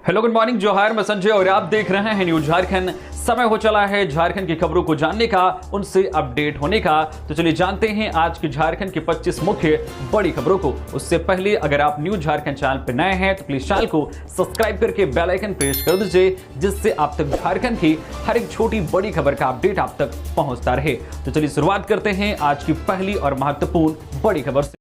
Hello good morning, जोहार, मैं संजय और आप देख रहे हैं न्यूज झारखंड। समय हो चला है झारखंड की खबरों को जानने का, उनसे अपडेट होने का। तो चलिए जानते हैं आज की झारखंड की 25 मुख्य बड़ी खबरों को। उससे पहले अगर आप न्यूज झारखंड चैनल पर नए हैं तो प्लीज चैनल को सब्सक्राइब करके बेल आइकन प्रेस कर दीजिए, जिससे आप तक झारखंड की हर एक छोटी बड़ी खबर का अपडेट आप तक पहुंचता रहे। तो चलिए शुरुआत करते हैं आज की पहली और महत्वपूर्ण बड़ी खबर से।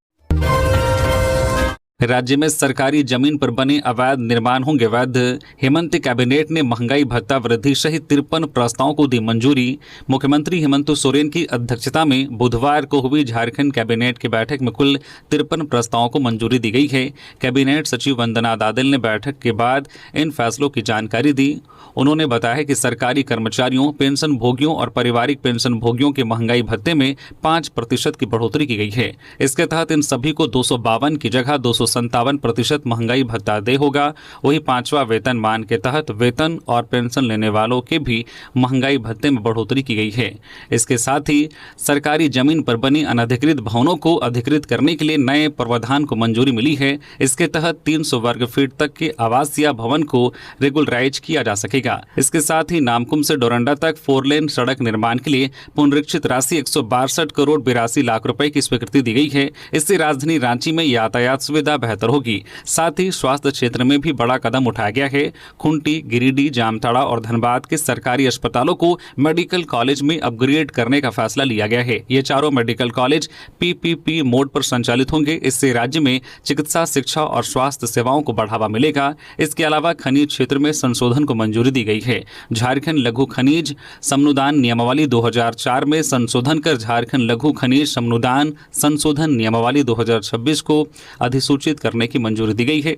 राज्य में सरकारी जमीन पर बने अवैध निर्माण होंगे वैध। हेमंत कैबिनेट ने महंगाई भत्ता वृद्धि सहित 53 प्रस्तावों को दी मंजूरी। मुख्यमंत्री हेमंत सोरेन की अध्यक्षता में बुधवार को हुई झारखंड कैबिनेट की बैठक में कुल 53 प्रस्तावों को मंजूरी दी गई है। कैबिनेट सचिव वंदना दादल ने बैठक के बाद इन फैसलों की जानकारी दी। उन्होंने बताया कि सरकारी कर्मचारियों, पेंशन भोगियों और पारिवारिक पेंशन भोगियों के महंगाई भत्ते में 5% की बढ़ोतरी की गई है। इसके तहत इन सभी को 252 की जगह 257% महंगाई भत्ता दे होगा। वहीं 5वां वेतनमान के तहत वेतन और पेंशन लेने वालों के भी महंगाई भत्ते में बढ़ोतरी की गई है। इसके साथ ही सरकारी जमीन पर बनी अनधिकृत भवनों को अधिकृत करने के लिए नए प्रावधान को मंजूरी मिली है। इसके तहत 300 वर्ग फीट तक के आवास या भवन को रेगुलराइज किया जा सकेगा। इसके साथ ही नामकुम से डोरंडा तक 4 लेन सड़क निर्माण के लिए पुनरीक्षित राशि 162 करोड़ 82 लाख रुपए की स्वीकृति दी गई है। इससे राजधानी रांची में यातायात सुविधा बेहतर होगी। साथ ही स्वास्थ्य क्षेत्र में भी बड़ा कदम उठाया गया है। खुंटी, गिरिडीह, जामताड़ा और धनबाद के सरकारी अस्पतालों को मेडिकल कॉलेज में अपग्रेड करने का फैसला लिया गया है। ये चारों मेडिकल कॉलेज पीपीपी मोड पर संचालित होंगे। इससे राज्य में चिकित्सा, शिक्षा और स्वास्थ्य सेवाओं को बढ़ावा मिलेगा। इसके अलावा खनिज क्षेत्र में संशोधन को मंजूरी दी गई है। झारखंड लघु खनिज समनुदान नियमावली 2004 में संशोधन कर झारखंड लघु खनिज समनुदान संशोधन नियमावली 2026 को अधिसूचित करने की मंजूरी दी गई है।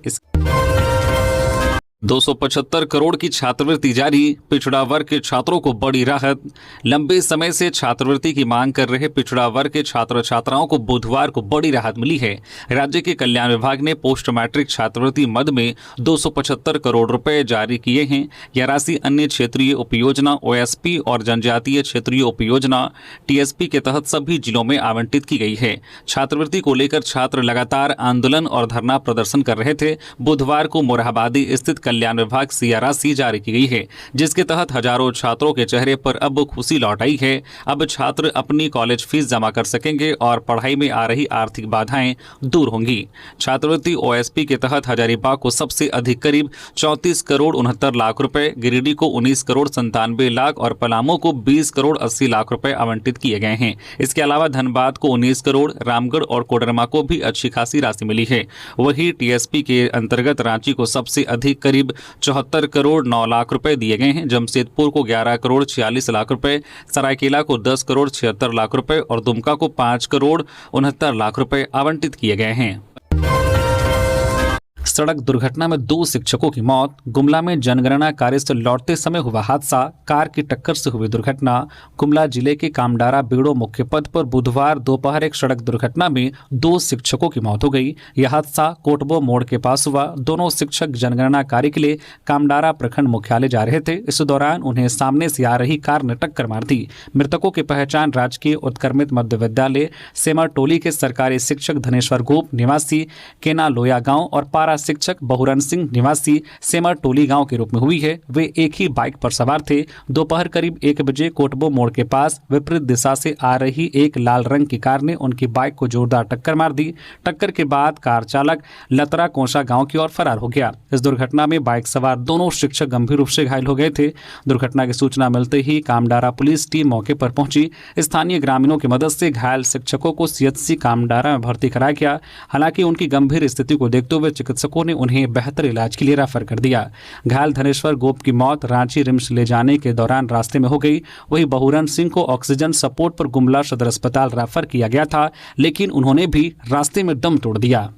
275 करोड़ की छात्रवृत्ति जारी, पिछड़ा वर्ग के छात्रों को बड़ी राहत। लंबे समय से छात्रवृत्ति की मांग कर रहे पिछड़ा वर्ग के छात्र छात्राओं को बुधवार को बड़ी राहत मिली है। राज्य के कल्याण विभाग ने पोस्ट मैट्रिक छात्रवृत्ति मद में 275 करोड़ रुपए जारी किए हैं। यह राशि अन्य क्षेत्रीय उपयोजना ओएसपी और जनजातीय क्षेत्रीय उपयोजना टीएसपी के तहत सभी जिलों में आवंटित की गई है। छात्रवृत्ति को लेकर छात्र लगातार आंदोलन और धरना प्रदर्शन कर रहे थे। बुधवार को मोरहाबादी स्थित कल्याण विभाग से यह राशि जारी की गई है, जिसके तहत हजारों छात्रों के चेहरे पर अब खुशी लौट आई है। अब छात्र अपनी कॉलेज फीस जमा कर सकेंगे और पढ़ाई में आ रही आर्थिक बाधाएं दूर होंगी। छात्रवृत्ति ओएसपी के तहत हजारीबाग को सबसे अधिक करीब 34 करोड़ 69 लाख रुपए, गिरिडीह को 19 करोड़ 97 लाख और पलामू को 20 करोड़ 80 लाख रुपए आवंटित किए गए हैं। इसके अलावा धनबाद को 19 करोड़, रामगढ़ और कोडरमा को भी अच्छी खासी राशि मिली है। वही टीएसपी के अंतर्गत रांची को सबसे अधिक करीब 74 करोड़ 9 लाख रुपए दिए गए हैं। जमशेदपुर को 11 करोड़ 46 लाख रुपए, सरायकेला को 10 करोड़ 76 लाख रुपए और दुमका को 5 करोड़ 69 लाख रुपए आवंटित किए गए हैं। सड़क दुर्घटना में 2 शिक्षकों की मौत। गुमला में जनगणना कार्य से लौटते समय हुआ हादसा, कार की टक्कर से हुई दुर्घटना। गुमला जिले के कामडारा बीड़ो मुख्य पथ पर बुधवार दोपहर एक सड़क दुर्घटना में 2 शिक्षकों की मौत हो गई। यह हादसा कोटबो मोड़ के पास हुआ। दोनों शिक्षक जनगणना कार्य के लिए कामडारा प्रखंड मुख्यालय जा रहे थे। इस दौरान उन्हें सामने से आ रही कार ने टक्कर मार दी। मृतकों की पहचान राजकीय उत्क्रमित मध्य विद्यालय सेमरटोली के सरकारी शिक्षक धनेश्वर गोप निवासी केना लोया गांव और पारा शिक्षक बहुरन सिंह निवासी सेमरटोली गांव के रूप में हुई है। वे एक ही बाइक पर सवार थे। दोपहर करीब 1 बजे कोटबो मोड़ के पास विपरीत दिशा से आ रही एक लाल रंग की कार ने उनकी बाइक को जोरदार टक्कर मार दी। टक्कर के बाद कार चालक लतरा कोंसा गांव की ओर फरार हो गया। इस दुर्घटना में बाइक सवार दोनों शिक्षक गंभीर रूप से घायल हो गए थे। दुर्घटना की सूचना मिलते ही कामडारा पुलिस टीम मौके पर पहुंची। स्थानीय ग्रामीणों की मदद से घायल शिक्षकों को सीएचसी कामडारा में भर्ती कराया गया। हालांकि उनकी गंभीर स्थिति को देखते हुए चिकित्सकों ने उन्हें बेहतर इलाज के लिए रेफर कर दिया। घायल धनेश्वर गोप की मौत रांची रिम्स ले जाने के दौरान रास्ते में हो गई। वही बहुरन सिंह को ऑक्सीजन सपोर्ट पर गुमला सदर अस्पताल रेफर किया गया था, लेकिन उन्होंने भी रास्ते में दम तोड़ दिया।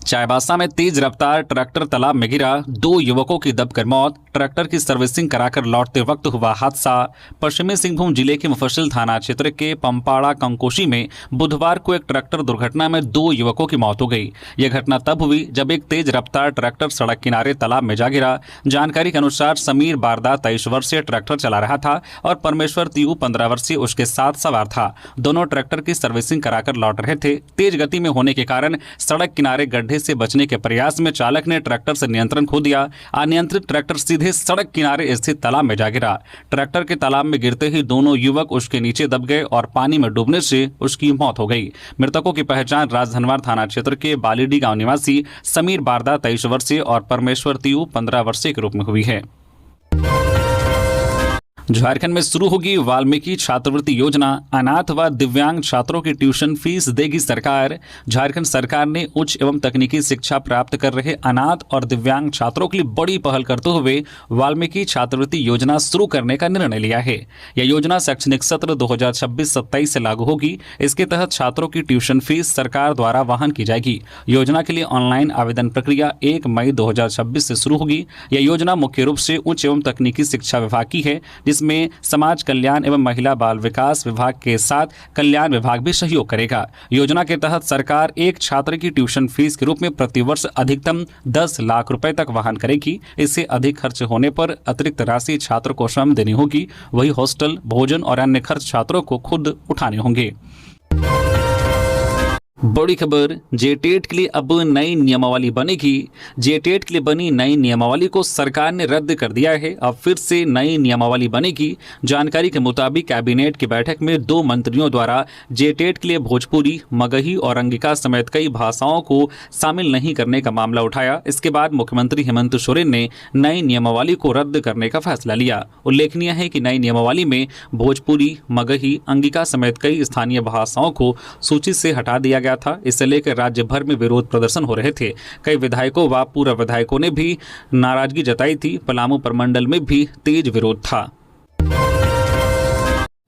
चाईबासा में तेज रफ्तार ट्रैक्टर तालाब में गिरा, 2 युवकों की दबकर मौत। ट्रैक्टर की सर्विसिंग कराकर लौटते वक्त हुआ हादसा। पश्चिमी सिंहभूम जिले के मुफस्सिल थाना क्षेत्र के पंपाड़ा कंकोशी में बुधवार को एक ट्रैक्टर दुर्घटना में 2 युवकों की मौत हो गई। यह घटना तब हुई जब एक तेज रफ्तार ट्रैक्टर सड़क किनारे तालाब में जा गिरा। जानकारी के अनुसार समीर बारदा 23 वर्षीय ट्रैक्टर चला रहा था और परमेश्वर तियू 15 वर्षीय उसके साथ सवार था। दोनों ट्रैक्टर की सर्विसिंग कराकर लौट रहे थे। तेज गति में होने के कारण सड़क किनारे गड्ढे गड्ढे से बचने के प्रयास में चालक ने ट्रैक्टर से नियंत्रण खो दिया। अनियंत्रित ट्रैक्टर सीधे सड़क किनारे स्थित तालाब में जा गिरा। ट्रैक्टर के तालाब में गिरते ही दोनों युवक उसके नीचे दब गए और पानी में डूबने से उसकी मौत हो गई। मृतकों की पहचान राजधनवार थाना क्षेत्र के बालीडी गांव निवासी समीर बारदा 23 वर्षीय और परमेश्वर तियू 15 वर्षीय के रूप में हुई है। झारखंड में शुरू होगी वाल्मीकि छात्रवृत्ति योजना। अनाथ व दिव्यांग छात्रों की ट्यूशन फीस देगी सरकार। झारखंड सरकार ने उच्च एवं तकनीकी शिक्षा प्राप्त कर रहे अनाथ और दिव्यांग छात्रों के लिए बड़ी पहल करते हुए वाल्मीकि छात्रवृत्ति योजना शुरू करने का निर्णय लिया है। यह योजना शैक्षणिक सत्र 2026-27 से लागू होगी। इसके तहत छात्रों की ट्यूशन फीस सरकार द्वारा वहन की जाएगी। योजना के लिए ऑनलाइन आवेदन प्रक्रिया 1 मई 2026 से शुरू होगी। यह योजना मुख्य रूप से उच्च एवं तकनीकी शिक्षा विभाग की है, जिसमें समाज कल्याण एवं महिला बाल विकास विभाग के साथ कल्याण विभाग भी सहयोग करेगा। योजना के तहत सरकार एक छात्र की ट्यूशन फीस के रूप में प्रतिवर्ष अधिकतम 10 लाख रुपए तक वहन करेगी। इससे अधिक खर्च होने पर अतिरिक्त राशि छात्र को स्वयं देनी होगी। वही हॉस्टल, भोजन और अन्य खर्च छात्रों को खुद उठाने होंगे। बड़ी खबर, जेटेट के लिए अब नई नियमावली बनेगी। जेटेट के लिए बनी नई नियमावली को सरकार ने रद्द कर दिया है। अब फिर से नई नियमावली बनेगी। जानकारी के मुताबिक कैबिनेट की बैठक में 2 मंत्रियों द्वारा जेटेट के लिए भोजपुरी, मगही और अंगिका समेत कई भाषाओं को शामिल नहीं करने का मामला उठाया। इसके बाद मुख्यमंत्री हेमंत सोरेन ने नई नियमावली को रद्द करने का फैसला लिया। उल्लेखनीय है कि नई नियमावली में भोजपुरी, मगही, अंगिका समेत कई स्थानीय भाषाओं को सूची से हटा दिया गया था। इसे लेकर राज्य भर में विरोध प्रदर्शन हो रहे थे। कई विधायकों व पूर्व विधायकों ने भी नाराजगी जताई थी। पलामू प्रमंडल में भी तेज विरोध था।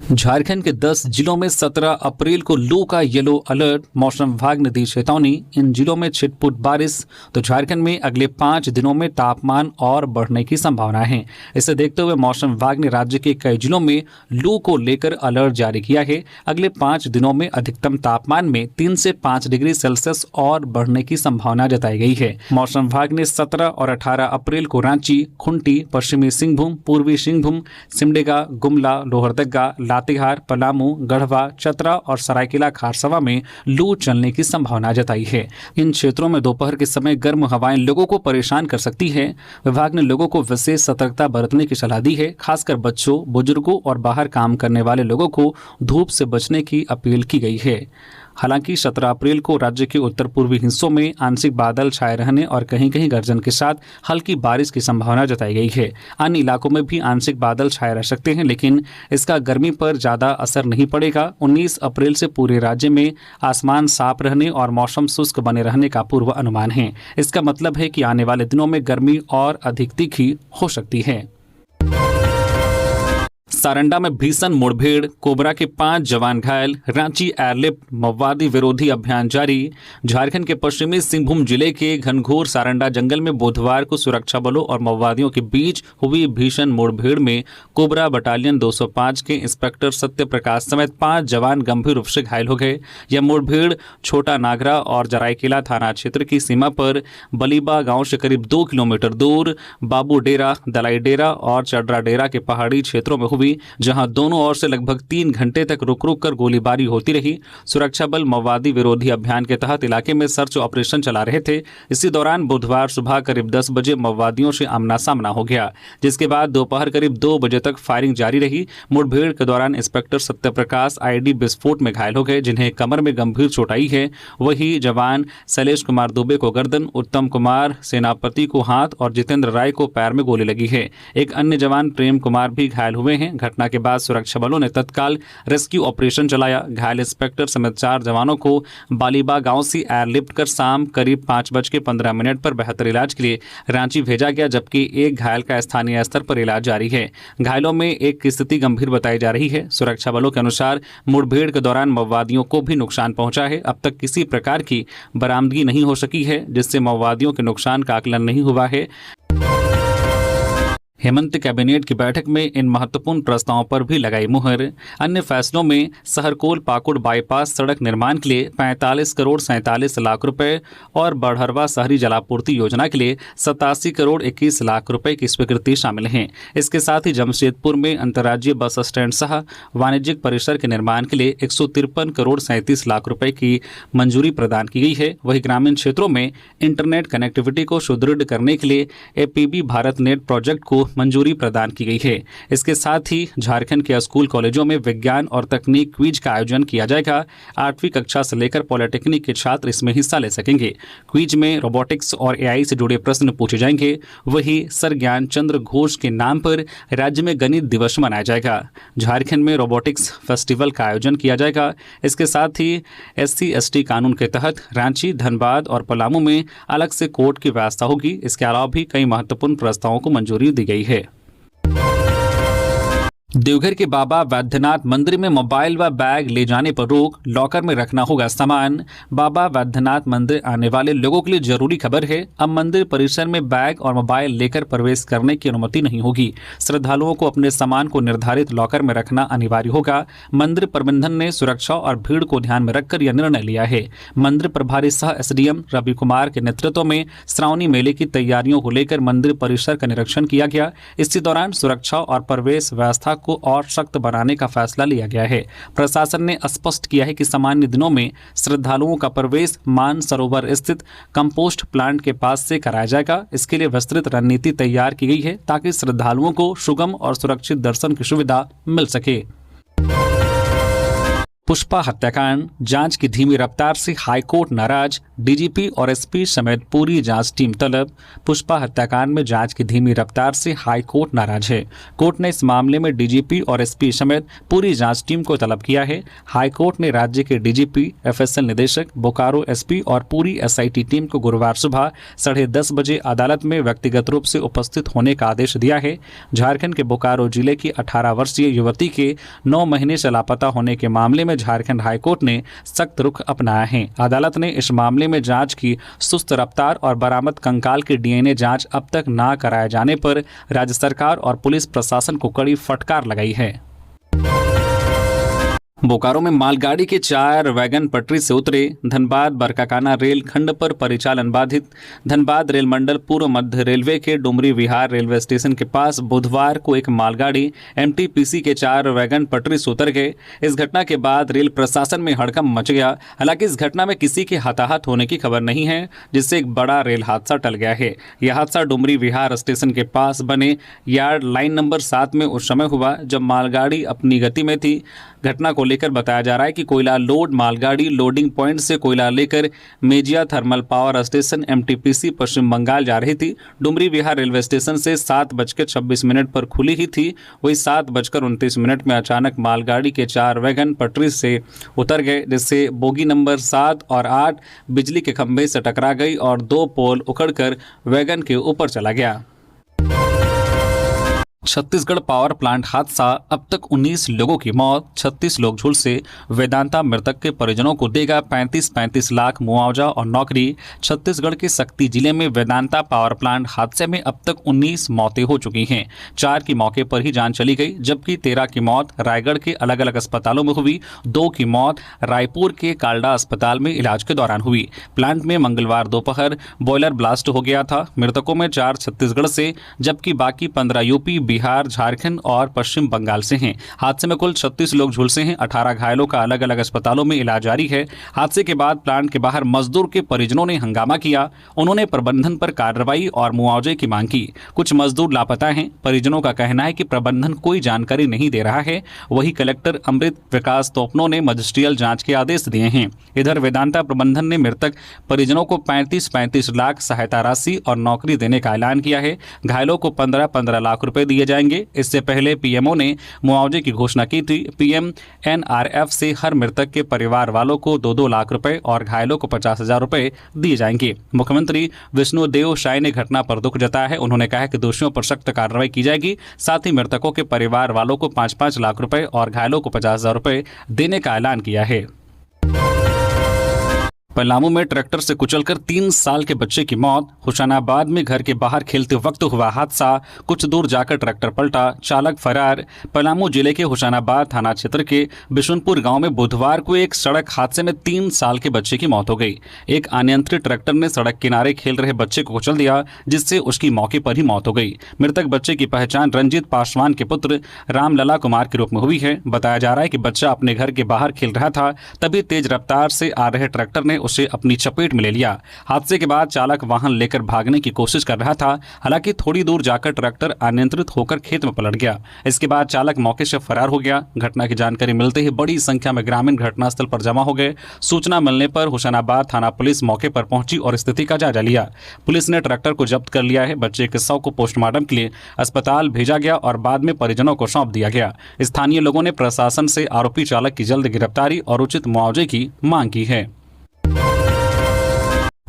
झारखंड के 10 जिलों में 17 अप्रैल को लू का येलो अलर्ट। मौसम विभाग ने दी चेतावनी। इन जिलों में छिटपुट बारिश। तो झारखंड में अगले 5 दिनों में तापमान और बढ़ने की संभावना है। इसे देखते हुए मौसम विभाग ने राज्य के कई जिलों में लू को लेकर अलर्ट जारी किया है। अगले 5 दिनों में अधिकतम तापमान में 3 से 5 डिग्री सेल्सियस और बढ़ने की संभावना जताई गई है। मौसम विभाग ने 17 और 18 अप्रैल को रांची, खुंटी, पश्चिमी सिंहभूम, पूर्वी सिंहभूम, सिमडेगा, गुमला, लोहरदगा, लातेहार, पलामू, गढ़वा, चतरा और सरायकेला खारसवा में लू चलने की संभावना जताई है। इन क्षेत्रों में दोपहर के समय गर्म हवाएं लोगों को परेशान कर सकती है। विभाग ने लोगों को विशेष सतर्कता बरतने की सलाह दी है। खासकर बच्चों, बुजुर्गों और बाहर काम करने वाले लोगों को धूप से बचने की अपील की गई है। हालांकि 17 अप्रैल को राज्य के उत्तर पूर्वी हिस्सों में आंशिक बादल छाए रहने और कहीं कहीं गर्जन के साथ हल्की बारिश की संभावना जताई गई है। अन्य इलाकों में भी आंशिक बादल छाए रह सकते हैं, लेकिन इसका गर्मी पर ज़्यादा असर नहीं पड़ेगा। 19 अप्रैल से पूरे राज्य में आसमान साफ रहने और मौसम शुष्क बने रहने का पूर्व अनुमान है। इसका मतलब है कि आने वाले दिनों में गर्मी और अधिक तीखी हो सकती है। सारंडा में भीषण मुठभेड़, कोबरा के 5 जवान घायल। रांची एयरलिफ्ट माओवादी विरोधी अभियान जारी। झारखंड के पश्चिमी सिंहभूम जिले के घनघोर सारंडा जंगल में बुधवार को सुरक्षा बलों और माओवादियों के बीच हुई भीषण मुठभेड़ में कोबरा बटालियन 205 के इंस्पेक्टर सत्य प्रकाश समेत 5 जवान गंभीर रूप से घायल हो गए। यह मुठभेड़ छोटा नागरा और जरायकेला थाना क्षेत्र की सीमा पर बलीबा गांव से करीब 2 किलोमीटर दूर बाबू डेरा, दलाई डेरा और चड्रा डेरा के पहाड़ी क्षेत्रों में हुई, जहां दोनों ओर से लगभग 3 घंटे तक रुक रुक कर गोलीबारी होती रही। सुरक्षा बल माओवादी विरोधी अभियान के तहत इलाके में सर्च ऑपरेशन चला रहे थे। इसी दौरान बुधवार सुबह करीब 10 बजे माओवादियों से आमना सामना हो गया, जिसके बाद दोपहर करीब 2 बजे तक फायरिंग जारी रही। मुठभेड़ के दौरान इंस्पेक्टर सत्यप्रकाश आईडी विस्फोट में घायल हो गए, जिन्हें कमर में गंभीर चोट आई है। वही जवान शैलेश कुमार दुबे को गर्दन, उत्तम कुमार सेनापति को हाथ और जितेंद्र राय को पैर में गोली लगी है। एक अन्य जवान प्रेम कुमार भी घायल हुए हैं। घटना के बाद सुरक्षा बलों ने तत्काल रेस्क्यू ऑपरेशन चलाया। घायल इंस्पेक्टर समेत 4 जवानों को बालीबा गांव से एयरलिफ्ट कर शाम करीब 5:15 पर बेहतर इलाज के लिए रांची भेजा गया, जबकि एक घायल का स्थानीय स्तर पर इलाज जारी है। घायलों में एक की स्थिति गंभीर बताई जा रही है। सुरक्षा बलों के अनुसार मुठभेड़ के दौरान माओवादियों को भी नुकसान पहुंचा है। अब तक किसी प्रकार की बरामदगी नहीं हो सकी है, जिससे माओवादियों के नुकसान का आकलन नहीं हुआ है। हेमंत कैबिनेट की बैठक में इन महत्वपूर्ण प्रस्तावों पर भी लगाई मुहर। अन्य फैसलों में सहरकोल पाकुड़ बाईपास सड़क निर्माण के लिए 45 करोड़ 47 लाख रुपए और बड़हरवा शहरी जलापूर्ति योजना के लिए 87 करोड़ 21 लाख रुपए की स्वीकृति शामिल हैं। इसके साथ ही जमशेदपुर में अंतर्राज्यीय बस स्टैंड सह वाणिज्यिक परिसर के निर्माण के लिए 153 करोड़ 37 लाख रुपए की मंजूरी प्रदान की गई है। वहीं ग्रामीण क्षेत्रों में इंटरनेट कनेक्टिविटी को सुदृढ़ करने के लिए एपीबी भारत नेट प्रोजेक्ट को मंजूरी प्रदान की गई है। इसके साथ ही झारखंड के स्कूल कॉलेजों में विज्ञान और तकनीक क्विज का आयोजन किया जाएगा। 8वीं कक्षा से लेकर पॉलिटेक्निक के छात्र इसमें हिस्सा ले सकेंगे। क्विज में रोबोटिक्स और एआई से जुड़े प्रश्न पूछे जाएंगे। वहीं सर ज्ञान चंद्र घोष के नाम पर राज्य में गणित दिवस मनाया जाएगा। झारखंड में रोबोटिक्स फेस्टिवल का आयोजन किया जाएगा। इसके साथ ही SC/ST कानून के तहत रांची, धनबाद और पलामू में अलग से कोर्ट की व्यवस्था होगी। इसके अलावा भी कई महत्वपूर्ण प्रस्तावों को मंजूरी दी गई है। देवघर के बाबा वैद्यनाथ मंदिर में मोबाइल व बैग ले जाने पर रोक, लॉकर में रखना होगा सामान। बाबा वैद्यनाथ मंदिर आने वाले लोगों के लिए जरूरी खबर है। अब मंदिर परिसर में बैग और मोबाइल लेकर प्रवेश करने की अनुमति नहीं होगी। श्रद्धालुओं को अपने सामान को निर्धारित लॉकर में रखना अनिवार्य होगा। मंदिर प्रबंधन ने सुरक्षा और भीड़ को ध्यान में रखकर यह निर्णय लिया है। मंदिर प्रभारी सह SDM रवि कुमार के नेतृत्व में श्रावणी मेले की तैयारियों को लेकर मंदिर परिसर का निरीक्षण किया गया। इसी दौरान सुरक्षा और प्रवेश व्यवस्था को और सख्त बनाने का फैसला लिया गया है। प्रशासन ने स्पष्ट किया है कि सामान्य दिनों में श्रद्धालुओं का प्रवेश मानसरोवर स्थित कंपोस्ट प्लांट के पास से कराया जाएगा। इसके लिए विस्तृत रणनीति तैयार की गई है ताकि श्रद्धालुओं को सुगम और सुरक्षित दर्शन की सुविधा मिल सके। पुष्पा हत्याकांड जांच की धीमी रफ्तार से हाईकोर्ट नाराज, DGP और SP समेत पूरी जांच टीम तलब। पुष्पा हत्याकांड में जांच की धीमी रफ्तार से हाईकोर्ट नाराज है। कोर्ट ने इस मामले में DGP और SP समेत पूरी जांच टीम को तलब किया है। हाईकोर्ट ने राज्य के DGP, FSL निदेशक, बोकारो SP और पूरी SIT टीम को गुरुवार सुबह 10:30 बजे अदालत में व्यक्तिगत रूप से उपस्थित होने का आदेश दिया है। झारखंड के बोकारो जिले की 18 वर्षीय युवती के 9 महीने से लापता होने के मामले में झारखंड हाईकोर्ट ने सख्त रुख अपनाया है। अदालत ने इस मामले में जांच की सुस्त रफ्तार और बरामद कंकाल की DNA जांच अब तक न कराए जाने पर राज्य सरकार और पुलिस प्रशासन को कड़ी फटकार लगाई है। बोकारो में मालगाड़ी के 4 वैगन पटरी से उतरे, धनबाद बरकाकाना रेल खंड पर परिचालन बाधित। धनबाद रेल मंडल पूर्व मध्य रेलवे के डुमरी विहार रेलवे स्टेशन के पास बुधवार को एक मालगाड़ी MTPC के 4 वैगन पटरी से उतर गए। इस घटना के बाद रेल प्रशासन में हड़कंप मच गया। हालांकि इस घटना में किसी के हताहत होने की खबर नहीं है, जिससे एक बड़ा रेल हादसा टल गया है। यह हादसा डुमरी विहार स्टेशन के पास बने यार्ड लाइन नंबर 7 में उस समय हुआ जब मालगाड़ी अपनी गति में थी। घटना को लेकर बताया जा रहा है कि कोयला लोड मालगाड़ी लोडिंग पॉइंट से कोयला लेकर Mejia thermal power station MTPC पश्चिम बंगाल जा रही थी। डुमरी विहार रेलवे स्टेशन से 7:26 पर खुली ही थी। वही 7:29 में अचानक मालगाड़ी के 4 वैगन पटरी से उतर गए, जिससे बोगी नंबर 7 और 8 बिजली के खंभे से टकरा गई और 2 पोल उखड़कर वैगन के ऊपर चला गया। छत्तीसगढ़ पावर प्लांट हादसा, अब तक 19 लोगों की मौत, 36 लोग झुलसे। वेदांता मृतक के परिजनों को देगा 35-35 लाख मुआवजा और नौकरी। छत्तीसगढ़ के सक्ती जिले में वेदांता पावर प्लांट हादसे में अब तक 19 मौतें हो चुकी हैं। 4 की मौके पर ही जान चली गई, जबकि 13 की मौत रायगढ़ के अलग अलग अस्पतालों में हुई। 2 की मौत रायपुर के कालडा अस्पताल में इलाज के दौरान हुई। प्लांट में मंगलवार दोपहर बॉयलर ब्लास्ट हो गया था। मृतकों में 4 छत्तीसगढ़ से, जबकि बाकी 15 यूपी, बिहार, झारखंड और पश्चिम बंगाल से हैं। हादसे में कुल 36 लोग झुलसे हैं। 18 घायलों का अलग अलग अस्पतालों में इलाज जारी है। हादसे के बाद प्लांट के बाहर मजदूर के परिजनों ने हंगामा किया। उन्होंने प्रबंधन पर कार्रवाई और मुआवजे की मांग की। कुछ मजदूर लापता हैं। परिजनों का कहना है कि प्रबंधन कोई जानकारी नहीं दे रहा है। वही कलेक्टर अमृत प्रकाश तोपनो ने मजिस्ट्रियल जांच के आदेश दिए हैं। इधर वेदांता प्रबंधन ने मृतक परिजनों को 35-35 लाख सहायता राशि और नौकरी देने का ऐलान किया है। घायलों को 15-15 लाख रुपए दिए जाएंगे। इससे पहले पीएमओ ने मुआवजे की घोषणा की थी। पीएम NRF से हर मृतक के परिवार वालों को 2-2 लाख रुपए और घायलों को 50,000 रुपए दिए जाएंगे। मुख्यमंत्री विष्णुदेव साय ने घटना पर दुख जताया है। उन्होंने कहा कि दोषियों पर सख्त कार्रवाई की जाएगी। साथ ही मृतकों के परिवार वालों को 5-5 लाख रुपए और घायलों को 50,000 रुपए देने का ऐलान किया है। पलामू में ट्रैक्टर से कुचलकर 3 साल के बच्चे की मौत। हुसैनाबाद में घर के बाहर खेलते वक्त हुआ हादसा, कुछ दूर जाकर ट्रैक्टर पलटा, चालक फरार। पलामू जिले के हुसैनाबाद थाना क्षेत्र के बिशुनपुर गांव में बुधवार को एक सड़क हादसे में 3 साल के बच्चे की मौत हो गई। एक अनियंत्रित ट्रैक्टर ने सड़क किनारे खेल रहे बच्चे को कुचल दिया, जिससे उसकी मौके पर ही मौत हो गई। मृतक बच्चे की पहचान रंजीत पासवान के पुत्र रामलला कुमार के रूप में हुई है। बताया जा रहा है कि बच्चा अपने घर के बाहर खेल रहा था, तभी तेज रफ्तार से आ रहे ट्रैक्टर ने उसे अपनी चपेट में ले लिया। हादसे के बाद चालक वाहन लेकर भागने की कोशिश कर रहा था, हालांकि थोड़ी दूर जाकर ट्रैक्टर अनियंत्रित होकर खेत में पलट गया। इसके बाद चालक मौके से फरार हो गया। घटना की जानकारी मिलते ही बड़ी संख्या में ग्रामीण घटनास्थल पर जमा हो गए। सूचना मिलने पर हुसैनाबाद थाना पुलिस मौके पर पहुंची और स्थिति का जायजा लिया। पुलिस ने ट्रैक्टर को जब्त कर लिया है। बच्चे के शव को पोस्टमार्टम के लिए अस्पताल भेजा गया और बाद में परिजनों को सौंप दिया गया। स्थानीय लोगों ने प्रशासन से आरोपी चालक की जल्द गिरफ्तारी और उचित मुआवजे की मांग की है।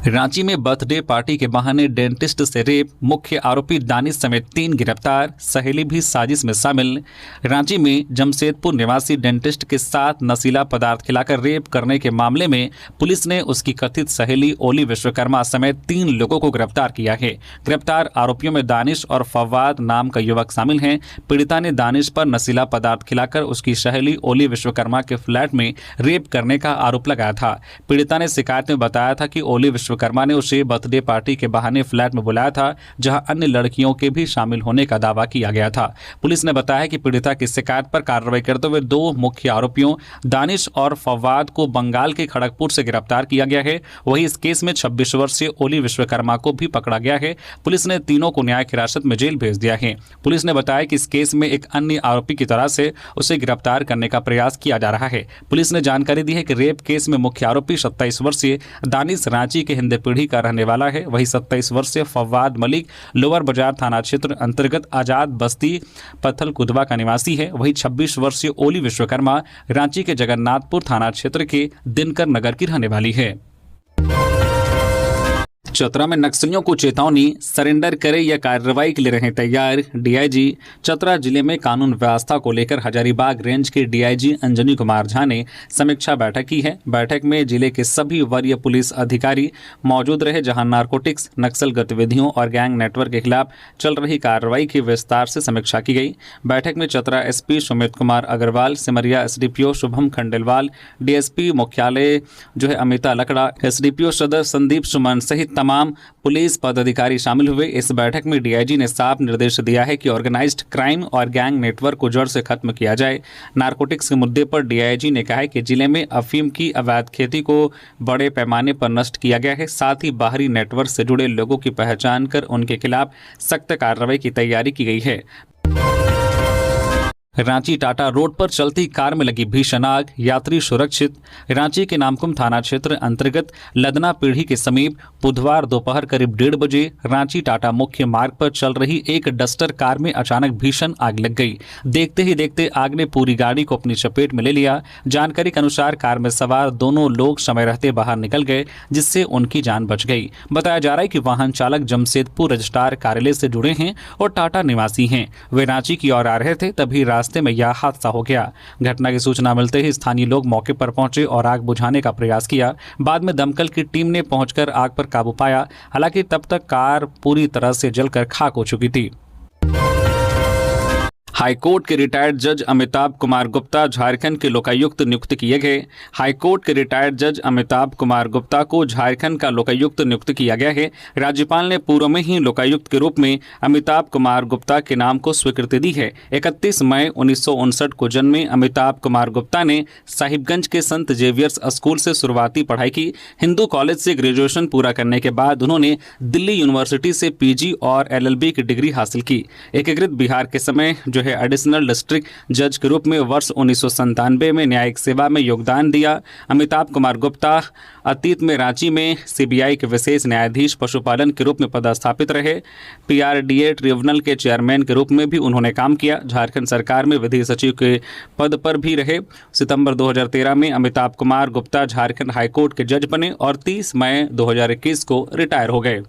रांची में बर्थडे पार्टी के बहाने डेंटिस्ट से रेप, मुख्य आरोपी दानिश समेत 3 गिरफ्तार, सहेली भी साजिश में शामिल। रांची में जमशेदपुर निवासी डेंटिस्ट के साथ नशीला पदार्थ खिलाकर रेप करने के मामले में पुलिस ने उसकी कथित सहेली ओली विश्वकर्मा समेत 3 लोगों को गिरफ्तार किया है। गिरफ्तार आरोपियों में दानिश और फवाद नाम का युवक शामिल हैं। पीड़िता ने दानिश पर नशीला पदार्थ खिलाकर उसकी सहेली ओली विश्वकर्मा के फ्लैट में रेप करने का आरोप लगाया था। पीड़िता ने शिकायत में बताया था कि ओली विश्वकर्मा ने उसे बर्थडे पार्टी के बहाने फ्लैट में बुलाया था, जहां अन्य लड़कियों के भी शामिल होने का दावा किया गया था। पुलिस ने बताया कि पीड़िता की शिकायत पर कार्रवाई करते हुए 2 मुख्य आरोपियों दानिश और फवाद को बंगाल के खड़गपुर से गिरफ्तार किया गया है। वहीं इस केस में 26 वर्षीय ओली विश्वकर्मा को भी पकड़ा गया है। पुलिस ने तीनों को न्यायिक हिरासत में जेल भेज दिया है। पुलिस ने बताया कि इस केस में एक अन्य आरोपी की तरह से उसे गिरफ्तार करने का प्रयास किया जा रहा है। पुलिस ने जानकारी दी है कि रेप केस में मुख्य आरोपी 27 वर्षीय दानिश रांची के हिंदे पीढ़ी का रहने वाला है। वही 27 वर्षीय फवाद मलिक लोअर बाजार थाना क्षेत्र अंतर्गत आजाद बस्ती पत्थल कुदवा का निवासी है। वही 26 वर्षीय ओली विश्वकर्मा रांची के जगन्नाथपुर थाना क्षेत्र के दिनकर नगर की रहने वाली है। चतरा में नक्सलियों को चेतावनी, सरेंडर करें या कार्रवाई के लिए रहें तैयार। डीआईजी चतरा जिले में कानून व्यवस्था को लेकर हजारीबाग रेंज के डीआईजी अंजनी कुमार झा ने समीक्षा बैठक की है। बैठक में जिले के सभी वरीय पुलिस अधिकारी मौजूद रहे, जहां नारकोटिक्स, नक्सल गतिविधियों और गैंग नेटवर्क के खिलाफ चल रही कार्रवाई की विस्तार से समीक्षा की गई। बैठक में Chatra SP Sumit Kumar Agarwal, Simaria SDPO Shubham Khandelwal, DSP मुख्यालय अमिता लकड़ा, एसडीपीओ सदर संदीप सुमन सहित तमाम पुलिस पदाधिकारी शामिल हुए। इस बैठक में डीआईजी ने साफ निर्देश दिया है कि ऑर्गेनाइज्ड क्राइम और गैंग नेटवर्क को जड़ से खत्म किया जाए। नारकोटिक्स के मुद्दे पर डीआईजी ने कहा है कि जिले में अफीम की अवैध खेती को बड़े पैमाने पर नष्ट किया गया है। साथ ही बाहरी नेटवर्क से जुड़े लोगों की पहचान कर उनके खिलाफ सख्त कार्रवाई की तैयारी की गई है। रांची टाटा रोड पर चलती कार में लगी भीषण आग, यात्री सुरक्षित। रांची के नामकुम थाना क्षेत्र अंतर्गत लदना पीढ़ी के समीप बुधवार दोपहर करीब 1:30 बजे रांची टाटा मुख्य मार्ग पर चल रही एक डस्टर कार में अचानक भीषण आग लग गई। देखते ही देखते आग ने पूरी गाड़ी को अपनी चपेट में ले लिया। जानकारी के अनुसार कार में सवार दोनों लोग समय रहते बाहर निकल गए, जिससे उनकी जान बच गई। बताया जा रहा है कि वाहन चालक जमशेदपुर रजिस्ट्रार कार्यालय से जुड़े हैं और टाटा निवासी हैं। वे रांची की ओर आ रहे थे, तभी रास्ते में यह हादसा हो गया। घटना की सूचना मिलते ही स्थानीय लोग मौके पर पहुंचे और आग बुझाने का प्रयास किया। बाद में दमकल की टीम ने पहुंचकर आग पर काबू पाया। हालांकि तब तक कार पूरी तरह से जलकर खाक हो चुकी थी। हाईकोर्ट के रिटायर्ड जज अमिताभ कुमार गुप्ता झारखंड के लोकायुक्त नियुक्त किए गए। हाईकोर्ट के रिटायर्ड जज अमिताभ कुमार गुप्ता को झारखंड का लोकायुक्त नियुक्त किया गया है। राज्यपाल ने पूर्व में ही लोकायुक्त के रूप में अमिताभ कुमार गुप्ता के नाम को स्वीकृति दी है। 31 मई 1959 को जन्मे अमिताभ कुमार गुप्ता ने साहिबगंज के संत जेवियर्स स्कूल से शुरुआती पढ़ाई की। हिंदू कॉलेज से ग्रेजुएशन पूरा करने के बाद उन्होंने दिल्ली यूनिवर्सिटी से पीजी और एलएलबी की डिग्री हासिल की। एकीकृत बिहार के समय एडिशनल डिस्ट्रिक्ट जज के रूप में वर्ष 1997 में न्यायिक सेवा में योगदान दिया। अमिताभ कुमार गुप्ता अतीत में रांची में सीबीआई के विशेष न्यायाधीश पशुपालन के रूप में पदस्थापित रहे। पीआरडीए ट्रिब्यूनल के चेयरमैन के रूप में भी उन्होंने काम किया। झारखंड सरकार में विधि सचिव के पद पर भी रहे। सितंबर 2013 में अमिताभ कुमार गुप्ता झारखंड हाईकोर्ट के जज बने और 30 मई 2021 को रिटायर हो गए।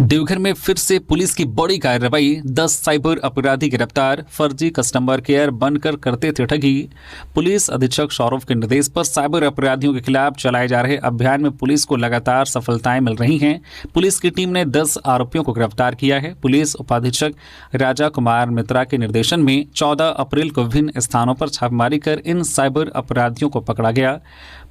देवघर में फिर से पुलिस की बड़ी कार्रवाई, 10 साइबर अपराधी गिरफ्तार, फर्जी कस्टमर केयर बनकर करते थे ठगी। पुलिस अधीक्षक सौरभ के निर्देश पर साइबर अपराधियों के खिलाफ चलाए जा रहे अभियान में पुलिस को लगातार सफलताएं मिल रही हैं। पुलिस की टीम ने 10 आरोपियों को गिरफ्तार किया है। पुलिस उपाधीक्षक राजा कुमार मित्रा के निर्देशन में 14 अप्रैल को विभिन्न स्थानों पर छापेमारी कर इन साइबर अपराधियों को पकड़ा गया।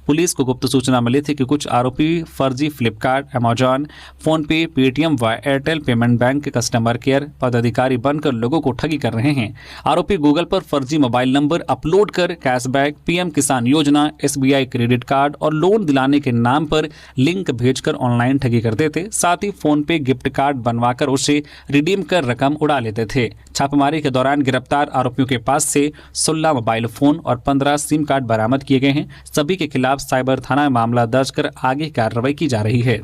पुलिस को गुप्त सूचना मिली थी कि कुछ आरोपी फर्जी फ्लिपकार्ट, अमेजॉन, फोनपे, पेटीएम व एयरटेल पेमेंट बैंक के कस्टमर केयर पदाधिकारी बनकर लोगों को ठगी कर रहे हैं। आरोपी गूगल पर फर्जी मोबाइल नंबर अपलोड कर कैशबैक, पीएम किसान योजना, एसबीआई क्रेडिट कार्ड और लोन दिलाने के नाम पर लिंक भेजकर ऑनलाइन ठगी करते थे। साथ ही फोनपे गिफ्ट कार्ड बनवाकर उसे रिडीम कर रकम उड़ा लेते थे। छापेमारी के दौरान गिरफ्तार आरोपियों के पास से 16 मोबाइल फोन और 15 सिम कार्ड बरामद किए गए हैं। सभी के खिलाफ साइबर थाना में मामला दर्ज कर आगे कार्रवाई की जा रही है।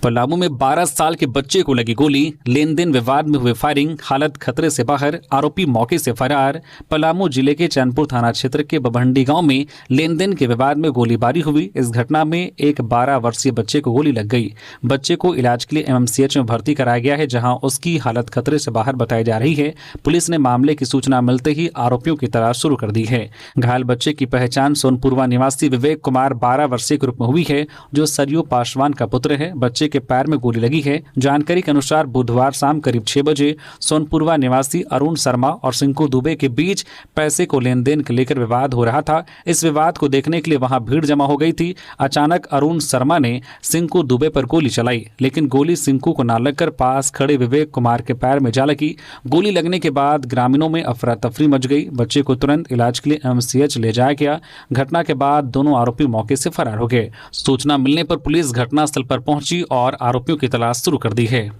पलामू में 12 साल के बच्चे को लगी गोली, लेन देन विवाद में हुए फायरिंग, हालत खतरे से बाहर, आरोपी मौके से फरार। पलामू जिले के चैनपुर थाना क्षेत्र के बभंडी गांव में लेन देन के विवाद में गोलीबारी हुई। इस घटना में एक 12 वर्षीय बच्चे को गोली लग गई। बच्चे को इलाज के लिए एमएमसीएच में भर्ती कराया गया है, जहां उसकी हालत खतरे से बाहर बताई जा रही है। पुलिस ने मामले की सूचना मिलते ही आरोपियों की तलाश शुरू कर दी है। घायल बच्चे की पहचान सोनपुरवा निवासी विवेक कुमार 12 वर्षीय के रूप में हुई है, जो सरयू पासवान का पुत्र है। बच्चे के पैर में गोली लगी है। जानकारी के अनुसार बुधवार शाम करीब 6 बजे सोनपुरवा निवासी अरुण शर्मा और सिंकू दुबे के बीच पैसे को लेन देन को लेकर विवाद हो रहा था। इस विवाद को देखने के लिए वहां भीड़ जमा हो गई थी। अचानक अरुण शर्मा ने सिंकू दुबे पर गोली चलाई, लेकिन गोली सिंकू को न लगकर पास खड़े विवेक कुमार के पैर में जा लगी। गोली लगने के बाद ग्रामीणों में अफरा तफरी मच गई। बच्चे को तुरंत इलाज के लिए एमसीएच ले जाया गया। घटना के बाद दोनों आरोपी मौके से फरार हो गए। सूचना मिलने पर पुलिस घटनास्थल पर पहुंची और आरोपियों की तलाश शुरू कर दी है।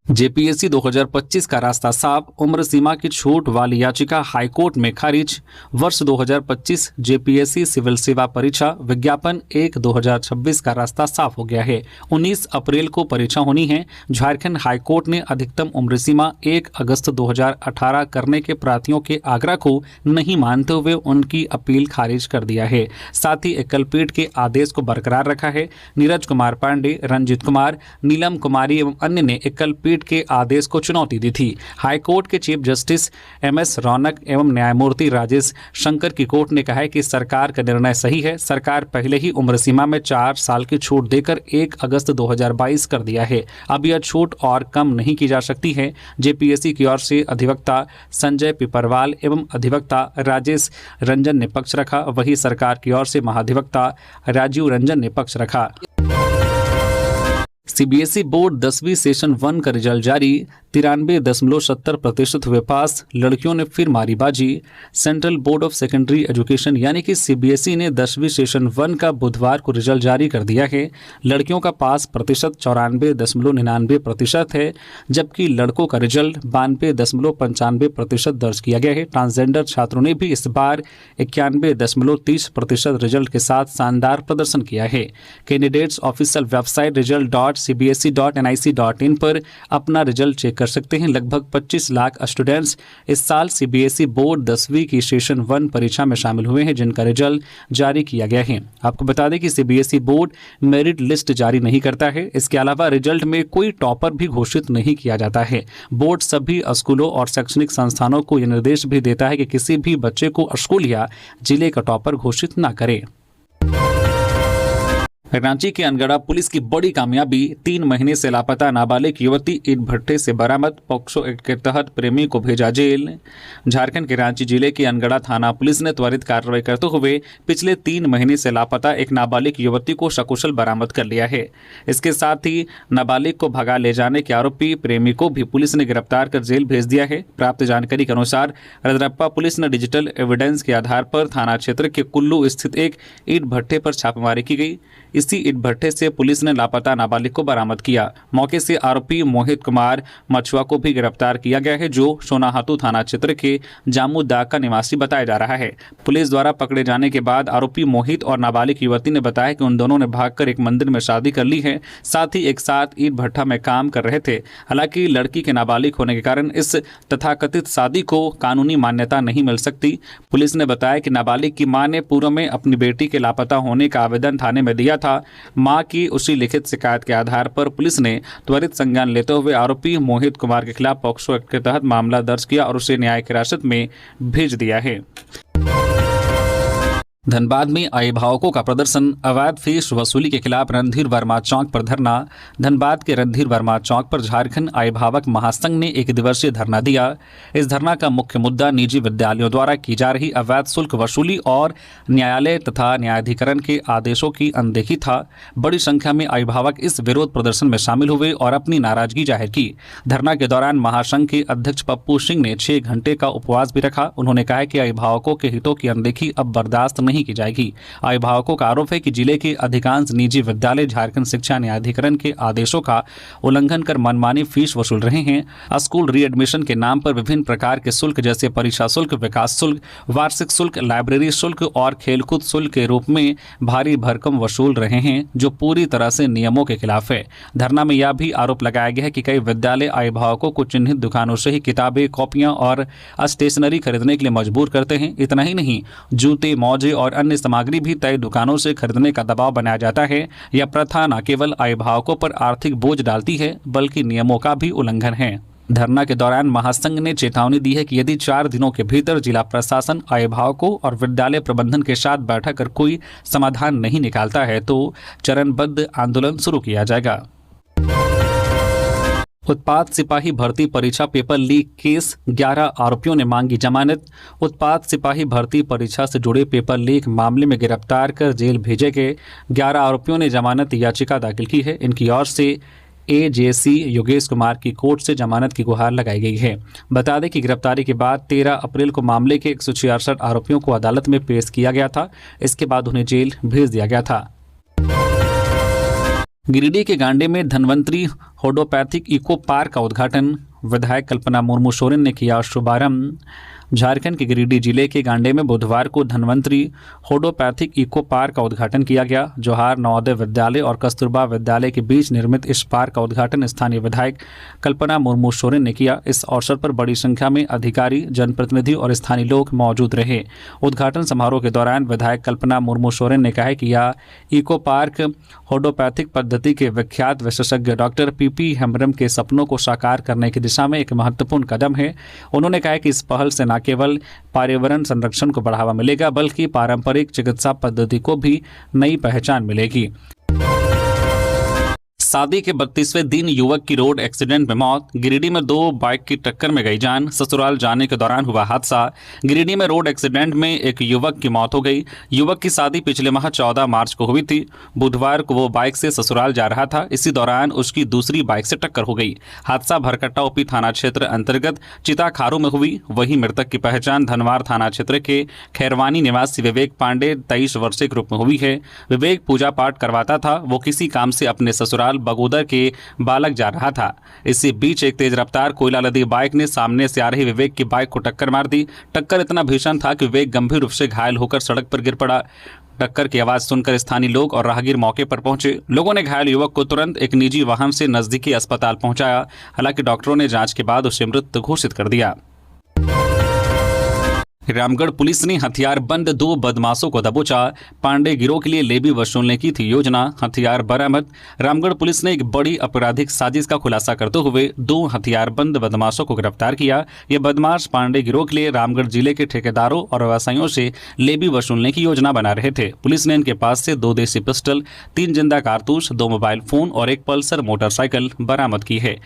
जेपीएससी 2025 का रास्ता साफ, उम्र सीमा की छूट वाली याचिका हाईकोर्ट में खारिज। वर्ष 2025 जेपीएससी सिविल सेवा परीक्षा विज्ञापन 1/2026 का रास्ता साफ हो गया है। 19 अप्रैल को परीक्षा होनी है। झारखंड हाईकोर्ट ने अधिकतम उम्र सीमा 1 अगस्त 2018 करने के प्रार्थियों के आग्रह को नहीं मानते हुए उनकी अपील खारिज कर दिया है। साथ ही एकल पीठ के आदेश को बरकरार रखा है। नीरज कुमार पांडे, रंजित कुमार, नीलम कुमारी एवं अन्य ने एकल पीठ के आदेश को चुनौती दी थी। हाईकोर्ट के चीफ जस्टिस एमएस रौनक एवं न्यायमूर्ति राजेश शंकर की कोर्ट ने कहा है कि सरकार का निर्णय सही है। सरकार पहले ही उम्र सीमा में 4 साल की छूट देकर 1 अगस्त 2022 कर दिया है। अब यह छूट और कम नहीं की जा सकती है। जेपीएससी की ओर से अधिवक्ता संजय पिपरवाल एवं अधिवक्ता राजेश रंजन ने पक्ष रखा। वहीं सरकार की ओर से महाधिवक्ता राजीव रंजन ने पक्ष रखा। सीबीएसई बोर्ड 10वीं सेशन 1 का रिजल्ट जारी, 93.70% हुए पास। लड़कियों ने फिर मारी बाजी। Central board of secondary education यानी कि सीबीएसई ने 10वीं सेशन 1 का बुधवार को रिजल्ट जारी कर दिया है। लड़कियों का पास प्रतिशत 94.99% है, जबकि लड़कों का रिजल्ट 92.95% दर्ज किया गया है। ट्रांसजेंडर छात्रों ने भी इस बार 91.30% रिजल्ट के साथ शानदार प्रदर्शन किया है। कैंडिडेट्स ऑफिशियल वेबसाइट result.cbse.nic.in पर अपना रिजल्ट चेक कर सकते हैं। लगभग 25 लाख स्टूडेंट्स इस साल सीबीएसई बोर्ड 10वीं की सेशन 1 परीक्षा में शामिल हुए हैं, जिनका रिजल्ट जारी किया गया है। आपको बता दें कि सीबीएसई बोर्ड मेरिट लिस्ट जारी नहीं करता है। इसके अलावा रिजल्ट में कोई टॉपर भी घोषित नहीं किया जाता है। बोर्ड सभी स्कूलों और शैक्षणिक संस्थानों को यह निर्देश भी देता है कि किसी भी बच्चे को स्कूल या जिले का टॉपर घोषित न करे। रांची के अनगढ़ा पुलिस की बड़ी कामयाबी, 3 महीने से लापता नाबालिग युवती ईंट भट्टे से बरामद। पॉक्सो एक्ट के तहत प्रेमी को भेजा जेल। झारखंड के रांची जिले की अनगढ़ा थाना पुलिस ने त्वरित कार्रवाई करते हुए पिछले 3 महीने से लापता एक नाबालिग युवती को सकुशल बरामद कर लिया है। इसके साथ ही नाबालिग को भगा ले जाने के आरोपी प्रेमी को भी पुलिस ने गिरफ्तार कर जेल भेज दिया है। प्राप्त जानकारी के अनुसार रजरप्पा पुलिस ने डिजिटल एविडेंस के आधार पर थाना क्षेत्र के कुल्लू स्थित एक ईंट भट्टे पर छापेमारी की गई। इसी ईंट भट्टे से पुलिस ने लापता नाबालिग को बरामद किया। मौके से आरोपी मोहित कुमार मछुआ को भी गिरफ्तार किया गया है, जो सोनाहातू थाना क्षेत्र के जामुदाग का निवासी बताया जा रहा है। पुलिस द्वारा पकड़े जाने के बाद आरोपी मोहित और नाबालिग युवती ने बताया कि उन दोनों ने भागकर एक मंदिर में शादी कर ली है, साथ ही एक साथ ईंट भट्टा में काम कर रहे थे। हालांकि लड़की के नाबालिग होने के कारण इस तथाकथित शादी को कानूनी मान्यता नहीं मिल सकती। पुलिस ने बताया कि नाबालिग की मां ने पूर्व में अपनी बेटी के लापता होने का आवेदन थाने में दिया था था। मां की उसी लिखित शिकायत के आधार पर पुलिस ने त्वरित संज्ञान लेते हुए आरोपी मोहित कुमार के खिलाफ पॉक्सो एक्ट के तहत मामला दर्ज किया और उसे न्यायिक हिरासत में भेज दिया है। धनबाद में अभिभावकों का प्रदर्शन, अवैध फीस वसूली के खिलाफ रणधीर वर्मा चौक पर धरना। धनबाद के रणधीर वर्मा चौक पर झारखंड अभिभावक महासंघ ने एक दिवसीय धरना दिया। इस धरना का मुख्य मुद्दा निजी विद्यालयों द्वारा की जा रही अवैध शुल्क वसूली और न्यायालय तथा न्यायाधिकरण के आदेशों की अनदेखी था। बड़ी संख्या में अभिभावक इस विरोध प्रदर्शन में शामिल हुए और अपनी नाराजगी जाहिर की। धरना के दौरान महासंघ के अध्यक्ष पप्पू सिंह ने 6 घंटे का उपवास भी रखा। उन्होंने कहा कि अभिभावकों के हितों की अनदेखी अब बर्दाश्त नहीं की जाएगी। अभिभावकों का आरोप है कि जिले के अधिकांश निजी विद्यालय झारखंड शिक्षा न्यायाधिकरण के आदेशों का उल्लंघन कर मनमानी फीस वसूल रहे हैं। स्कूल रीएडमिशन के नाम पर विभिन्न प्रकार के शुल्क जैसे परीक्षा शुल्क, विकास शुल्क, वार्षिक शुल्क, लाइब्रेरी शुल्क और खेलकूद शुल्क के रूप में भारी भरकम वसूल रहे हैं, जो पूरी तरह से नियमों के खिलाफ है। धरना में यह भी आरोप लगाया गया है कि कई विद्यालय अभिभावकों को चिन्हित दुकानों से ही किताबें, कॉपियां और स्टेशनरी खरीदने के लिए मजबूर करते हैं। इतना ही नहीं, जूते, मोजे और अन्य सामग्री भी तय दुकानों से खरीदने का दबाव बनाया जाता है। यह प्रथा न केवल अभिभावकों पर आर्थिक बोझ डालती है बल्कि नियमों का भी उल्लंघन है। धरना के दौरान महासंघ ने चेतावनी दी है कि यदि 4 दिनों के भीतर जिला प्रशासन अभिभावकों और विद्यालय प्रबंधन के साथ बैठक कर कोई समाधान नहीं निकालता है तो चरणबद्ध आंदोलन शुरू किया जाएगा। उत्पाद सिपाही भर्ती परीक्षा पेपर लीक केस, 11 आरोपियों ने मांगी जमानत। उत्पाद सिपाही भर्ती परीक्षा से जुड़े पेपर लीक मामले में गिरफ्तार कर जेल भेजे गए 11 आरोपियों ने जमानत याचिका दाखिल की है। इनकी ओर से एजेसी योगेश कुमार की कोर्ट से जमानत की गुहार लगाई गई है। बता दें कि गिरफ्तारी के बाद 13 अप्रैल को मामले के 166 आरोपियों को अदालत में पेश किया गया था। इसके बाद उन्हें जेल भेज दिया गया था। गिरिडीह के गांडे में धन्वंतरी होडोपैथिक इको पार्क का उद्घाटन, विधायक कल्पना मुर्मू सोरेन ने किया शुभारंभ। झारखंड के गिरिडीह जिले के गांडे में बुधवार को धन्वंतरी होडोपैथिक इको पार्क का उद्घाटन किया गया। जौहार नवोदय विद्यालय और कस्तूरबा विद्यालय के बीच निर्मित इस पार्क का उद्घाटन स्थानीय विधायक कल्पना मुर्मू सोरेन ने किया। इस अवसर पर बड़ी संख्या में अधिकारी, जनप्रतिनिधि और स्थानीय लोग मौजूद रहे। उद्घाटन समारोह के दौरान विधायक कल्पना मुर्मू सोरेन ने कहा कि यह इको पार्क होडोपैथिक पद्धति के विख्यात विशेषज्ञ डॉक्टर पीपी हेम्ब्रम के सपनों को साकार करने की दिशा में एक महत्वपूर्ण कदम है। उन्होंने कहा कि इस पहल से न केवल पर्यावरण संरक्षण को बढ़ावा मिलेगा बल्कि पारंपरिक चिकित्सा पद्धति को भी नई पहचान मिलेगी। शादी के 32वें दिन युवक की रोड एक्सीडेंट में मौत। गिरिडीह में 2 बाइक की टक्कर में गई जान। ससुराल जाने के दौरान हुआ हादसा। गिरिडीह में रोड एक्सीडेंट में एक युवक की मौत हो गई। युवक की शादी पिछले माह 14 मार्च को हुई थी। बुधवार को वो बाइक से ससुराल जा रहा था। इसी दौरान उसकी दूसरी बाइक से टक्कर हो गई। हादसा भरकट्टा ओपी थाना क्षेत्र अंतर्गत चिताखारू में हुई। वहीं मृतक की पहचान धनवार थाना क्षेत्र के खैरवानी निवासी विवेक पांडे 23 वर्षीय के रूप में हुई है। विवेक पूजा पाठ करवाता था। वो किसी काम से अपने ससुराल बगोदर के बालक जा रहा था। इसी बीच एक तेज रफ्तार कोयला लदी बाइक ने सामने से आ रही विवेक की बाइक को टक्कर मार दी। टक्कर इतना भीषण था कि विवेक गंभीर रूप से घायल होकर सड़क पर गिर पड़ा। टक्कर की आवाज सुनकर स्थानीय लोग और राहगीर मौके पर पहुंचे। लोगों ने घायल युवक को तुरंत एक निजी वाहन से नजदीकी अस्पताल पहुंचाया। हालांकि डॉक्टरों ने जांच के बाद उसे मृत घोषित कर दिया। रामगढ़ पुलिस ने हथियारबंद 2 बदमाशों को दबोचा। पांडे गिरोह के लिए लेवी वसूलने की थी योजना, हथियार बरामद। रामगढ़ पुलिस ने एक बड़ी आपराधिक साजिश का खुलासा करते हुए 2 हथियारबंद बदमाशों को गिरफ्तार किया। ये बदमाश पांडे गिरोह के लिए रामगढ़ जिले के ठेकेदारों और व्यवसायियों से लेवी वसूलने की योजना बना रहे थे। पुलिस ने इनके पास से 2 देसी पिस्टल, 3 जिंदा कारतूस, 2 मोबाइल फोन और एक पल्सर मोटरसाइकिल बरामद की है।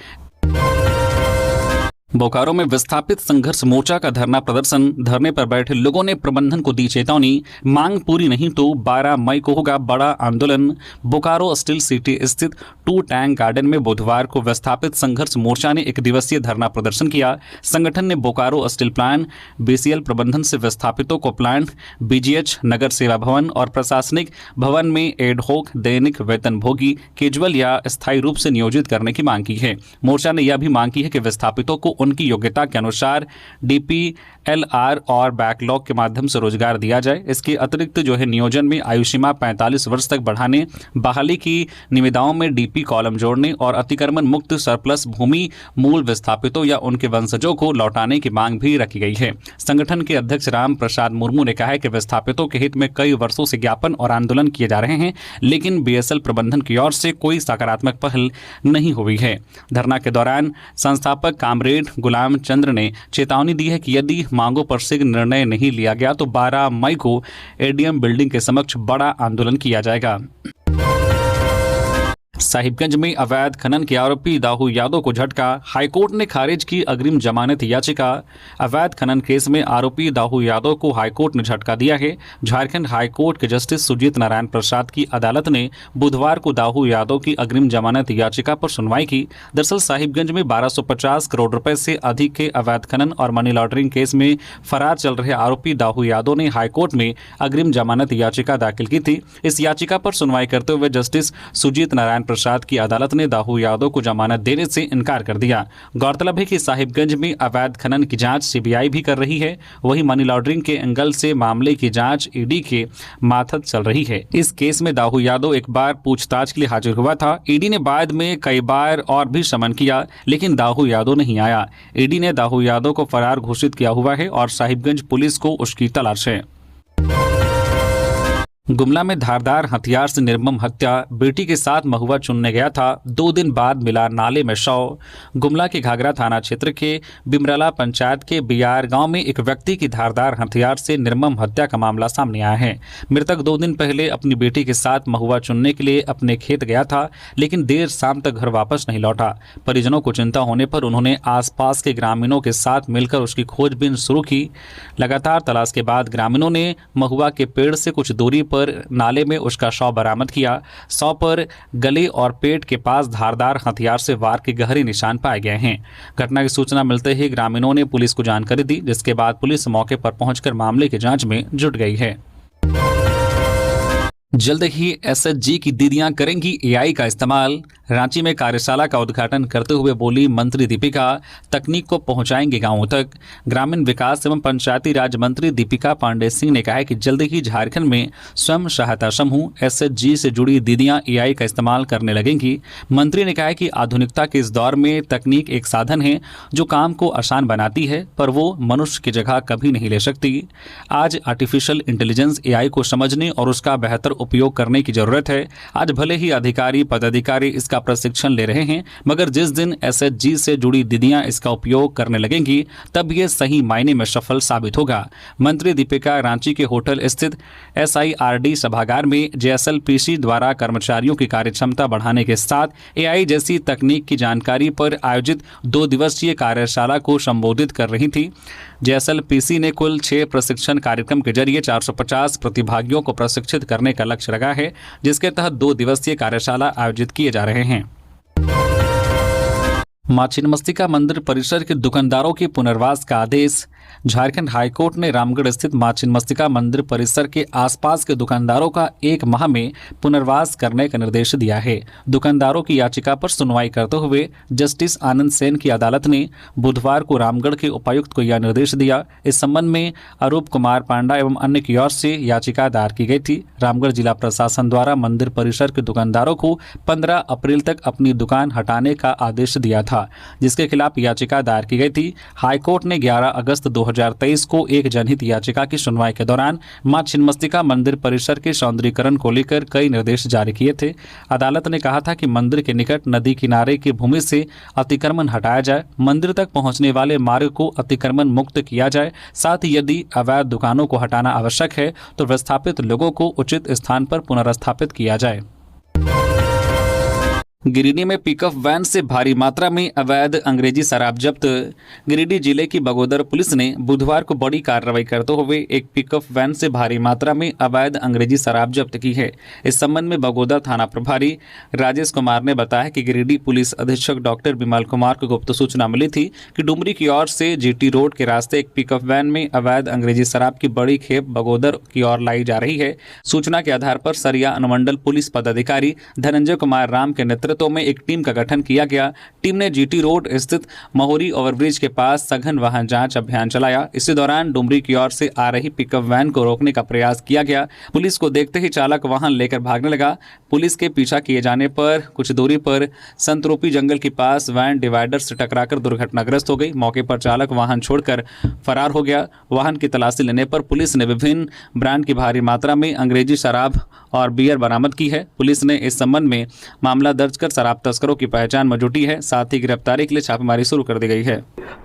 बोकारो में विस्थापित संघर्ष मोर्चा का धरना प्रदर्शन। धरने पर बैठे लोगों ने प्रबंधन को दी चेतावनी, मांग पूरी नहीं तो 12 मई को होगा बड़ा आंदोलन। बोकारो स्टील सिटी स्थित 2 टैंक गार्डन में बुधवार को विस्थापित संघर्ष मोर्चा ने एक दिवसीय धरना प्रदर्शन किया। संगठन ने बोकारो स्टील प्लांट, बीसीएल प्रबंधन से विस्थापितों को प्लांट, बीजीएच, नगर सेवा भवन और प्रशासनिक भवन में एडहोक दैनिक वेतन भोगी, कैजुअल या स्थायी रूप से नियोजित करने की मांग की है। मोर्चा ने यह भी मांग की है कि विस्थापितों को उनकी योग्यता के अनुसार DPLR और बैकलॉग के माध्यम से रोजगार दिया जाए। इसके अतिरिक्त जो है नियोजन में आयु सीमा 45 वर्ष तक बढ़ाने, बहाली की निविदाओं में DP कॉलम जोड़ने और अतिक्रमण मुक्त सरप्लस भूमि मूल विस्थापितों या उनके वंशजों को लौटाने की मांग भी रखी गई है। संगठन के अध्यक्ष राम प्रसाद मुर्मू ने कहा है कि विस्थापितों के हित में कई वर्षों से ज्ञापन और आंदोलन किए जा रहे हैं, लेकिन BSL प्रबंधन की ओर से कोई सकारात्मक पहल नहीं हुई है। धरना के दौरान संस्थापक कामरेड गुलाम चंद्र ने चेतावनी दी है कि यदि मांगों पर शीघ्र निर्णय नहीं लिया गया तो 12 मई को ADM बिल्डिंग के समक्ष बड़ा आंदोलन किया जाएगा। साहिबगंज में अवैध खनन के आरोपी दाऊ यादव को झटका, हाईकोर्ट ने खारिज की अग्रिम जमानत याचिका। अवैध खनन केस में आरोपी दाऊ यादव को हाईकोर्ट ने झटका दिया है। झारखंड हाईकोर्ट के जस्टिस सुजीत नारायण प्रसाद की अदालत ने बुधवार को दाऊ यादव की अग्रिम जमानत याचिका पर सुनवाई की। दरअसल साहिबगंज में 1250 करोड़ रुपए से अधिक के अवैध खनन और मनी लॉन्ड्रिंग केस में फरार चल रहे आरोपी दाऊ यादव ने हाईकोर्ट में अग्रिम जमानत याचिका दाखिल की थी। इस याचिका पर सुनवाई करते हुए जस्टिस सुजीत नारायण प्रसाद की अदालत ने दाऊ यादव को जमानत देने से इनकार कर दिया। गौरतलब है कि साहिबगंज में अवैध खनन की जांच CBI भी कर रही है, वहीं मनी लॉन्ड्रिंग के एंगल से मामले की जांच ED के माथत चल रही है। इस केस में दाऊ यादव एक बार पूछताछ के लिए हाजिर हुआ था। ED ने बाद में कई बार और भी समन किया, लेकिन दाऊ यादव नहीं आया। ED ने दाऊ यादव को फरार घोषित किया हुआ है और साहिबगंज पुलिस को उसकी तलाश है। गुमला में धारदार हथियार से निर्मम हत्या, बेटी के साथ महुआ चुनने गया था, 2 दिन बाद मिला नाले में शव। गुमला के घाघरा थाना क्षेत्र के बिमराला पंचायत के बियार गांव में एक व्यक्ति की धारदार हथियार से निर्मम हत्या का मामला सामने आया है। मृतक 2 दिन पहले अपनी बेटी के साथ महुआ चुनने के लिए अपने खेत गया था, लेकिन देर शाम तक घर वापस नहीं लौटा। परिजनों को चिंता होने पर उन्होंने आसपास के ग्रामीणों के साथ मिलकर उसकी खोजबीन शुरू की। लगातार तलाश के बाद ग्रामीणों ने महुआ के पेड़ से कुछ दूरी पर नाले में उसका शव बरामद किया। शव पर गले और पेट के पास धारदार हथियार से वार के गहरे निशान पाए गए हैं। घटना की सूचना मिलते ही ग्रामीणों ने पुलिस को जानकारी दी, जिसके बाद पुलिस मौके पर पहुंचकर मामले की जांच में जुट गई है। जल्द ही SHG की दीदियां करेंगी AI का इस्तेमाल। रांची में कार्यशाला का उद्घाटन करते हुए बोली मंत्री दीपिका, तकनीक को पहुंचाएंगे गांवों तक। ग्रामीण विकास एवं पंचायती राज मंत्री दीपिका पांडे सिंह ने कहा है कि जल्द ही झारखंड में स्वयं सहायता समूह SHG से जुड़ी दीदियां AI का इस्तेमाल करने लगेंगी। मंत्री ने कहा है कि आधुनिकता के इस दौर में तकनीक एक साधन है जो काम को आसान बनाती है, पर वो मनुष्य की जगह कभी नहीं ले सकती। आज आर्टिफिशियल इंटेलिजेंस AI को समझने और उसका बेहतर उपयोग करने की जरूरत है। आज भले ही अधिकारी पदाधिकारी इसका प्रशिक्षण ले रहे हैं, मगर जिस दिन SHG से जुड़ी दीदियां इसका उपयोग करने लगेंगी तब ये सही मायने में सफल साबित होगा। मंत्री दीपिका रांची के होटल स्थित SIRD सभागार में JSLPC द्वारा कर्मचारियों की कार्यक्षमता बढ़ाने के साथ AI जैसी तकनीक की जानकारी पर आयोजित 2 दिवसीय कार्यशाला को संबोधित कर रही थी। JSLPC ने कुल 6 प्रशिक्षण कार्यक्रम के जरिए 450 प्रतिभागियों को प्रशिक्षित करने का लक्ष्य रखा है, जिसके तहत 2 दिवसीय कार्यशाला आयोजित किए जा रहे हैं। मां छिन्नमस्तिका मंदिर परिसर के दुकानदारों के पुनर्वास का आदेश। झारखंड हाईकोर्ट ने रामगढ़ स्थित मां छिन्नमस्तिका मंदिर परिसर के आसपास के दुकानदारों का 1 माह में पुनर्वास करने का निर्देश दिया है। दुकानदारों की याचिका पर सुनवाई करते हुए जस्टिस आनंद सेन की अदालत ने बुधवार को रामगढ़ के उपायुक्त को यह निर्देश दिया। इस संबंध में अरूप कुमार पांडा एवं अन्य की ओर से याचिका दायर की गई थी। रामगढ़ जिला प्रशासन द्वारा मंदिर परिसर के दुकानदारों को 15 अप्रैल तक अपनी दुकान हटाने का आदेश दिया था, जिसके खिलाफ याचिका दायर की गई थी। हाईकोर्ट ने 11 अगस्त 2023 को एक जनहित याचिका की सुनवाई के दौरान मां छिन्नमस्तिका मंदिर परिसर के सौंदर्यीकरण को लेकर कई निर्देश जारी किए थे। अदालत ने कहा था कि मंदिर के निकट नदी किनारे की भूमि से अतिक्रमण हटाया जाए, मंदिर तक पहुंचने वाले मार्ग को अतिक्रमण मुक्त किया जाए। साथ ही यदि अवैध दुकानों को हटाना आवश्यक है तो विस्थापित लोगों को उचित स्थान पर पुनर्स्थापित किया जाए। गिरिडीह में पिकअप वैन से भारी मात्रा में अवैध अंग्रेजी शराब जब्त। गिरिडीह जिले की बगोदर पुलिस ने बुधवार को बड़ी कार्रवाई करते हुए एक पिकअप वैन से भारी मात्रा में अवैध अंग्रेजी शराब जब्त की है। इस संबंध में बगोदर थाना प्रभारी राजेश कुमार ने बताया कि गिरिडीह पुलिस अधीक्षक डॉक्टर विमल कुमार को गुप्त सूचना मिली थी कि डुमरी की ओर से GT रोड के रास्ते एक पिकअप वैन में अवैध अंग्रेजी शराब की बड़ी खेप बगोदर की ओर लाई जा रही है। सूचना के आधार पर सरिया अनुमंडल पुलिस पदाधिकारी धनंजय कुमार राम के नेतृत्व नेतृत्व में एक टीम का गठन किया गया। टीम ने जीटी रोड स्थित महोरी ओवरब्रिज के पास सघन वाहन जांच अभियान चलाया। इसी दौरान डुमरी की ओर से आ रही पिकअप वैन को रोकने का प्रयास किया गया। पुलिस को देखते ही चालक वाहन लेकर भागने लगा। पुलिस के पीछा किए जाने पर कुछ दूरी पर संतरूपी जंगल के पास वैन डिवाइडर से टकराकर दुर्घटनाग्रस्त हो गई। मौके पर चालक वाहन छोड़कर फरार हो गया। वाहन की तलाशी लेने पर पुलिस ने विभिन्न ब्रांड की भारी मात्रा में अंग्रेजी शराब और बियर बरामद की है। पुलिस ने इस संबंध में मामला दर्ज कर शराब तस्करों की पहचान में जुटी है। साथ ही गिरफ्तारी के लिए छापेमारी शुरू कर दी गई है।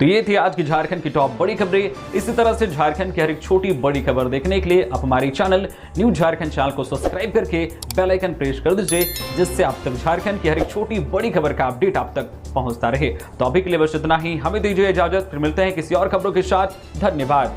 तो ये थी आज की झारखंड की टॉप बड़ी खबरें। इसी तरह से झारखंड की हर एक छोटी बड़ी खबर देखने के लिए आप हमारे चैनल न्यूज़ झारखंड चैनल को सब्सक्राइब करके बेल आइकन प्रेस कर दीजिए, जिससे आप तक झारखंड की हर एक छोटी बड़ी खबर का अपडेट आप तक पहुंचता रहे। तो अभी के लिए बस इतना ही, हमें दीजिए इजाजत, फिर मिलते हैं किसी और खबरों के साथ। धन्यवाद।